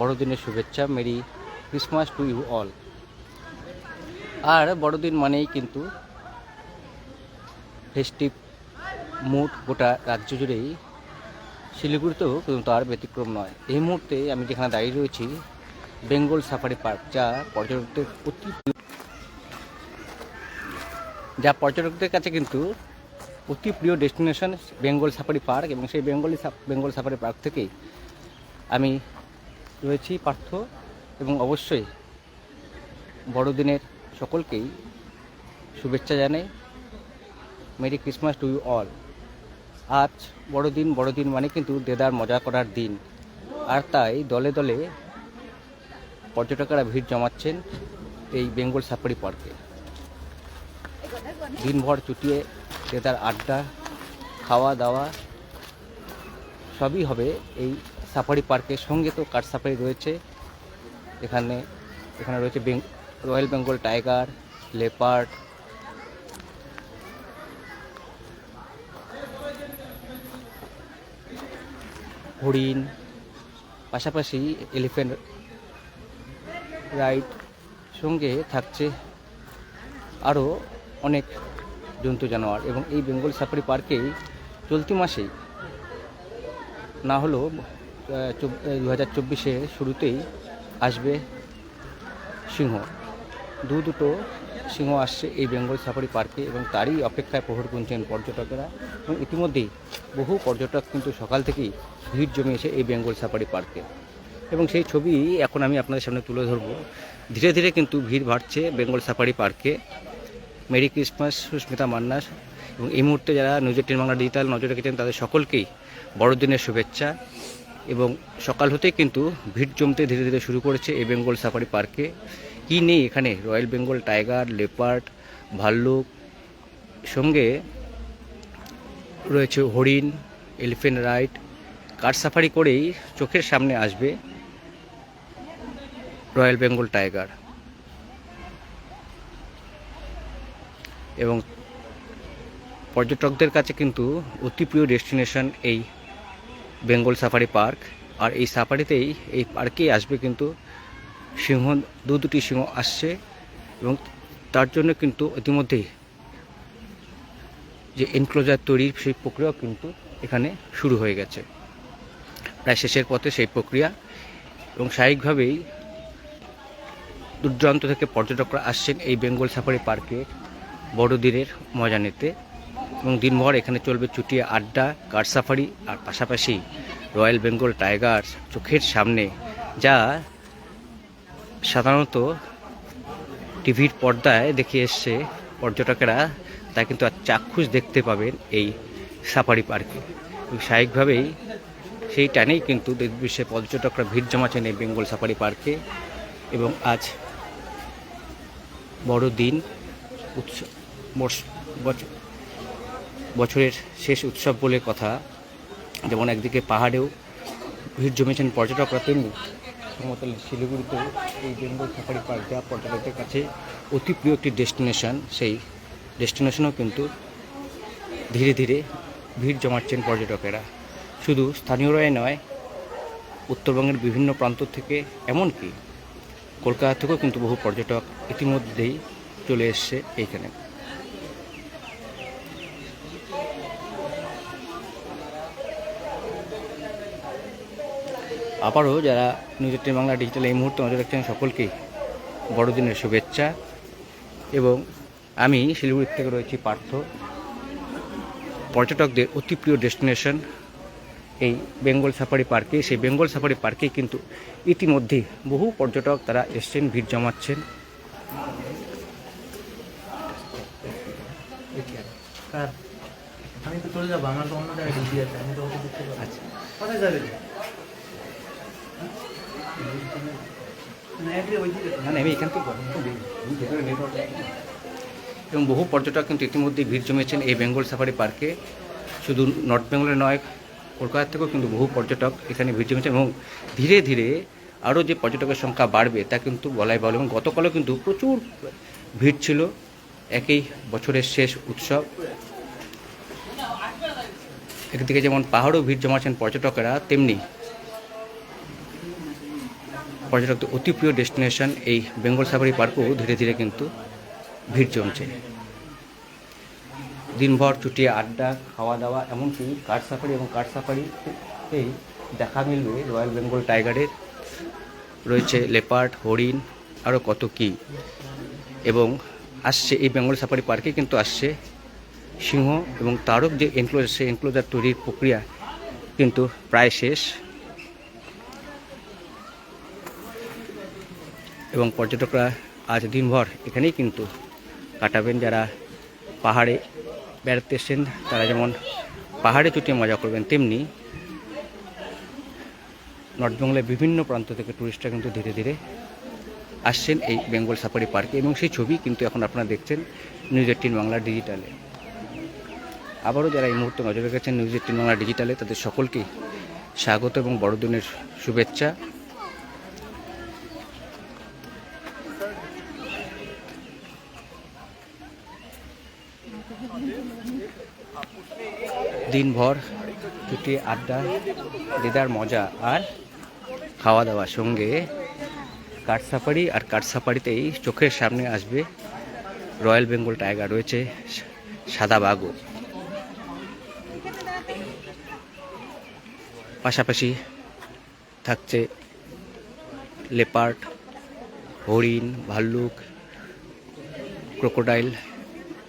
বড়দিনের শুভেচ্ছা, merry Christmas to you all. আর বড়দিন মানেই কিন্তু ফেস্টিভ মুড গোটা রাজ্য জুড়েই, শিলিগুড়িতেও কিন্তু তার ব্যতিক্রম নয়। এই মুহূর্তে আমি যেখানে দাঁড়িয়ে রয়েছি বেঙ্গল সাফারি পার্ক, যা পর্যটকদের কাছে কিন্তু অতি প্রিয় ডেস্টিনেশন বেঙ্গল সাফারি পার্ক। এবং সেই বেঙ্গল সাফারি পার্ক থেকেই আমি রয়েছি পার্থ, এবং অবশ্যই বড়দিনের সকলকেই শুভেচ্ছা জানাই, merry Christmas to you all. আজ বড়দিন মানে কিন্তু দেদার মজা করার দিন, আর তাই দলে দলে পর্যটকেরা ভিড় জমাচ্ছেন এই বেঙ্গল সাফারি পার্কে। দিনভর চুটিয়ে দেদার আড্ডা, খাওয়া দাওয়া সবই হবে এই সাফারি পার্কের সঙ্গে। তো কার সাফারি রয়েছে এখানে রয়েছে রয়্যাল বেঙ্গল টাইগার, লেপার্ড, হরিণ, পাশাপাশি এলিফ্যান্ট রাইড, সঙ্গে থাকছে আরও অনেক জন্তু জানোয়ার। এবং এই বেঙ্গল সাফারি পার্কেই চলতি মাসেই, না হলেও 2024-এর শুরুতেই আসবে সিংহ। দুটো সিংহ আসছে এই বেঙ্গল সাফারি পার্কে, এবং তারই অপেক্ষায় প্রহর গুনছেন পর্যটকেরা। এবং ইতিমধ্যেই বহু পর্যটক কিন্তু সকাল থেকেই ভিড় জমিয়েছে এই বেঙ্গল সাফারি পার্কে, এবং সেই ছবি এখন আমি আপনাদের সামনে তুলে ধরব। ধীরে ধীরে কিন্তু ভিড় বাড়ছে বেঙ্গল সাফারি পার্কে। Merry Christmas Susmita Mannas. এবং এই মুহূর্তে যারা নিউজ 18 বাংলা ডিজিটাল নজর রেখেছেন তাদের সকলকেই বড়দিনের শুভেচ্ছা। এবং সকাল হতেই কিন্তু ভিড় জমতে ধীরে ধীরে শুরু করেছে এই বেঙ্গল সাফারি পার্কে। কি নেই এখানে, রয়্যাল বেঙ্গল টাইগার, লেপার্ড, ভাল্লুক, সঙ্গে রয়েছে হরিণ, এলিফ্যান্ট রাইড। কার সাফারি করেই চোখের সামনে আসবে রয়্যাল বেঙ্গল টাইগার। এবং পর্যটকদের কাছে কিন্তু অতি প্রিয় ডেস্টিনেশন এই বেঙ্গল সাফারি পার্ক। আর এই সাফারিতেই, এই পার্কেই আসবে কিন্তু সিংহ, দুটি সিংহ আসছে। এবং তার জন্য কিন্তু ইতিমধ্যেই যে এনক্লোজার তৈরির সেই প্রক্রিয়াও কিন্তু এখানে শুরু হয়ে গেছে, প্রায় শেষের পথে সেই প্রক্রিয়া। এবং স্বাভাবিকভাবেই দূর দূরান্ত থেকে পর্যটকরা আসছেন এই বেঙ্গল সাফারি পার্কে বড়দিনের মজা নিতে। এবং দিনভর এখানে চলবে চুটিয়ে আড্ডা, কার সাফারি, আর পাশাপাশি রয়্যাল বেঙ্গল টাইগার চোখের সামনে, যা সাধারণত টিভির পর্দায় দেখে এসছে পর্যটকেরা, তা কিন্তু আর চাক্ষুষ দেখতে পাবেন এই সাফারি পার্কে। স্বাভাবিকভাবেই সেই টানেই কিন্তু দেশ বিদেশে পর্যটকরা ভিড় জমাচ্ছেন এই বেঙ্গল সাফারি পার্কে। এবং আজ বড়দিন, বছরের শেষ উৎসব বলে কথা। যেমন একদিকে পাহাড়েও ভিড় জমেছেন পর্যটকরা, তেমনি সমতল শিলিগুড়িতেও এই বেঙ্গল সাফারি পার্ক, যা পর্যটকদের কাছে অতি প্রিয় একটি ডেস্টিনেশন, সেই ডেস্টিনেশনও কিন্তু ধীরে ধীরে ভিড় জমাচ্ছেন পর্যটকেরা। শুধু স্থানীয়রাই নয়, উত্তরবঙ্গের বিভিন্ন প্রান্ত থেকে, এমনকি কলকাতা থেকেও কিন্তু বহু পর্যটক ইতিমধ্যেই চলে এসছে এইখানে। আবারও যারা নিউজ 18 বাংলা ডিজিটাল এই মুহূর্তে নজর রাখছেন সকলকেই বড়দিনের শুভেচ্ছা। এবং আমি শিলিগুড়ি থেকে রয়েছি পার্থ। পর্যটকদের অতি প্রিয় ডেস্টিনেশন এই বেঙ্গল সাফারি পার্কে। সেই বেঙ্গল সাফারি পার্কে কিন্তু ইতিমধ্যেই বহু পর্যটক তারা এসছেন, ভিড় জমাচ্ছেন। আমি তো চলে যাবো, আমার তো অন্য জায়গায় ডিউটি আছে, আমি তো দেখতে পাবো। আচ্ছা, কোথায় যাবে? আমি এখান থেকে। এবং বহু পর্যটক কিন্তু ইতিমধ্যেই ভিড় জমেছেন এই বেঙ্গল সাফারি পার্কে। শুধু নর্থ বেঙ্গলে নয়, কলকাতা থেকেও কিন্তু বহু পর্যটক এখানে ভিড় জমেছেন। এবং ধীরে ধীরে আরও যে পর্যটকের সংখ্যা বাড়বে তা কিন্তু বলাই ভালো। এবং গতকালও কিন্তু প্রচুর ভিড় ছিল, একই বছরের শেষ উৎসব। একদিকে যেমন পাহাড়েও ভিড় জমাচ্ছেন পর্যটকেরা, তেমনি পর্যটকদের অতি প্রিয় ডেস্টিনেশন এই বেঙ্গল সাফারি পার্কও ধীরে ধীরে কিন্তু ভিড় জমছে। দিনভর চুটিয়ে আড্ডা, খাওয়া দাওয়া, এমনকি কার সাফারি এবং কার সাফারিতেই দেখা মিলবে রয়্যাল বেঙ্গল টাইগারের, রয়েছে লেপার্ড, হরিণ, আরও কত কী। এবং আসছে এই বেঙ্গল সাফারি পার্কে কিন্তু আসছে সিংহ, এবং তারও যে এনক্লোজার, সেই এনক্লোজার তৈরির প্রক্রিয়া কিন্তু প্রায় শেষ। এবং পর্যটকরা আজ দিনভর এখানেই কিন্তু কাটাবেন। যারা পাহাড়ে বেড়াতে এসেছেন তারা যেমন পাহাড়ে চুটিয়ে মজা করবেন, তেমনি নর্থ বেঙ্গলের বিভিন্ন প্রান্ত থেকে টুরিস্টরা কিন্তু ধীরে ধীরে আসছেন এই বেঙ্গল সাফারি পার্কে, এবং সেই ছবি কিন্তু এখন আপনারা দেখছেন নিউজ 18 বাংলা ডিজিটালে। আবারও যারা এই মুহূর্তে নজর রেখেছেন নিউজ 18 বাংলা ডিজিটালে, তাদের সকলকেই স্বাগত এবং বড়দিনের শুভেচ্ছা। দিনভর ছুটি, আড্ডা, দিদার মজা আর খাওয়া দাওয়ার সঙ্গে কাঠ সাফারি, আর কাঠ সাফারিতেই চোখের সামনে আসবে রয়্যাল বেঙ্গল টাইগার, রয়েছে সাদা বাঘও। পাশাপাশি থাকছে লেপার্ড, হরিণ, ভাল্লুক, ক্রোকোডাইল,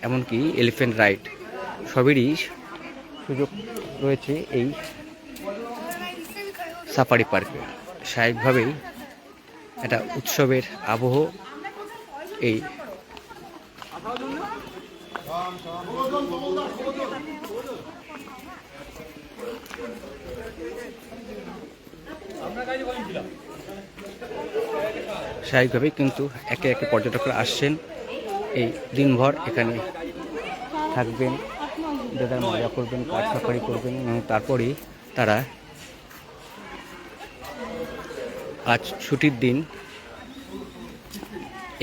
এমনকি এলিফ্যান্ট রাইড, সবেরই সুযোগ রয়েছে এই সাফারি পার্কে। স্বাভাবিকভাবেই একটা উৎসবের আবহ এই স্বাভাবিকভাবেই কিন্তু একে একে পর্যটকরা আসছেন, এই দিনভর এখানে থাকবেন, যাদের মজা করবেন, কাঠ সাফারি করবেন, এবং তারপরেই তারা আজ ছুটির দিন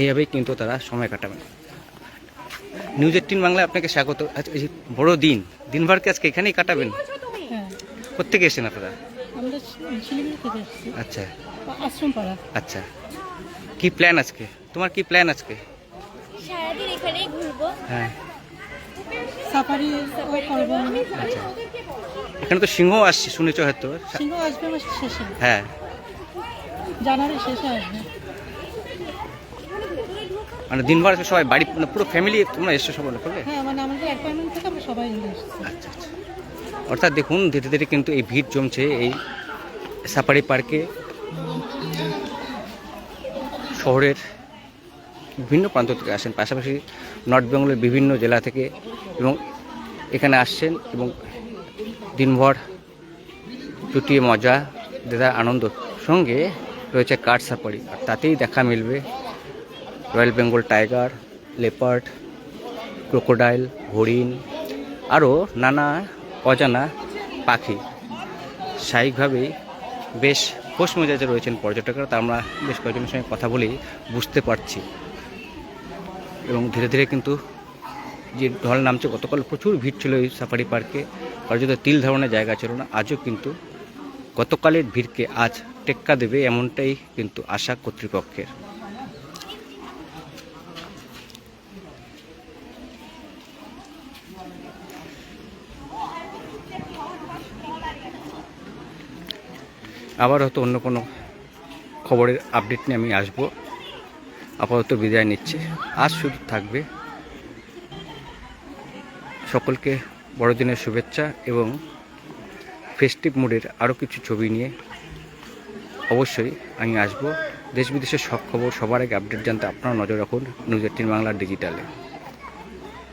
এইভাবেই কিন্তু তারা সময় কাটাবেন। নিউজ 18 বাংলায় আপনাকে স্বাগত। আচ্ছা, এই বড় দিন, দিনভরকে আজকে এখানেই কাটাবেন? কোত্থেকে এসেছেন আপনারা? আচ্ছা আচ্ছা, কি প্ল্যান আজকে? তোমার কি প্ল্যান আজকে? সারাদিন এখানেই ঘুরবো। হ্যাঁ, সাফারি করব। আচ্ছা, এখানে তো সিংহ আসছে শুনেছো হয়তো? সিংহ আসবে মাসের শেষে, হ্যাঁ, জানুয়ারির শেষে আসবে। মানে দিনভর আজকে সবাই বাড়ি, মানে পুরো ফ্যামিলি তোমরা এসছো সবাই করলে? হ্যাঁ, মানে আমাদের অ্যাপয়েন্টমেন্ট থেকে আমরা সবাই মিলে এসেছি। আচ্ছা আচ্ছা, অর্থাৎ দেখুন ধীরে ধীরে কিন্তু এই ভিড় জমছে এই সাফারি পার্কে। শহরের বিভিন্ন প্রান্ত থেকে আসেন, পাশাপাশি নর্থ বেঙ্গলের বিভিন্ন জেলা থেকে, এবং এখানে আসছেন এবং দিনভর চুটিয়ে মজা, দেদার আনন্দ, সঙ্গে রয়েছে কাঠ সাফারি, আর তাতেই দেখা মিলবে royal Bengal tiger, leopard, crocodile, হরিণ, আরও নানা অজানা পাখি। স্বাভাবিকভাবেই বেশ খোশ মেজাজে রয়েছেন পর্যটকরা, তা আমরা বেশ কয়েকজনের সঙ্গে কথা বলেই বুঝতে পারছি। এবং ধীরে ধীরে কিন্তু যে ঢল নামছে, গতকাল প্রচুর ভিড় ছিল এই সাফারি পার্কে, কার্যত তিল ধারণের জায়গা ছিল না। আজও কিন্তু গতকালের ভিড়কে আজ টেক্কা দেবে, এমনটাই কিন্তু আশা কর্তৃপক্ষের। আবার হয়তো অন্য কোনো খবরের আপডেট নিয়ে আমি আসবো। আপাতত বিদায় নিচ্ছি। আজ শুধু থাকবে সকলকে বড়দিনের শুভেচ্ছা এবং ফেস্টিভ মুডের আরও কিছু ছবি নিয়ে অবশ্যই আমি আসবো। দেশ বিদেশের সব খবর সবার আগে আপডেট জানতে আপনারা নজর রাখুন নিউজ 18 বাংলা ডিজিটালে।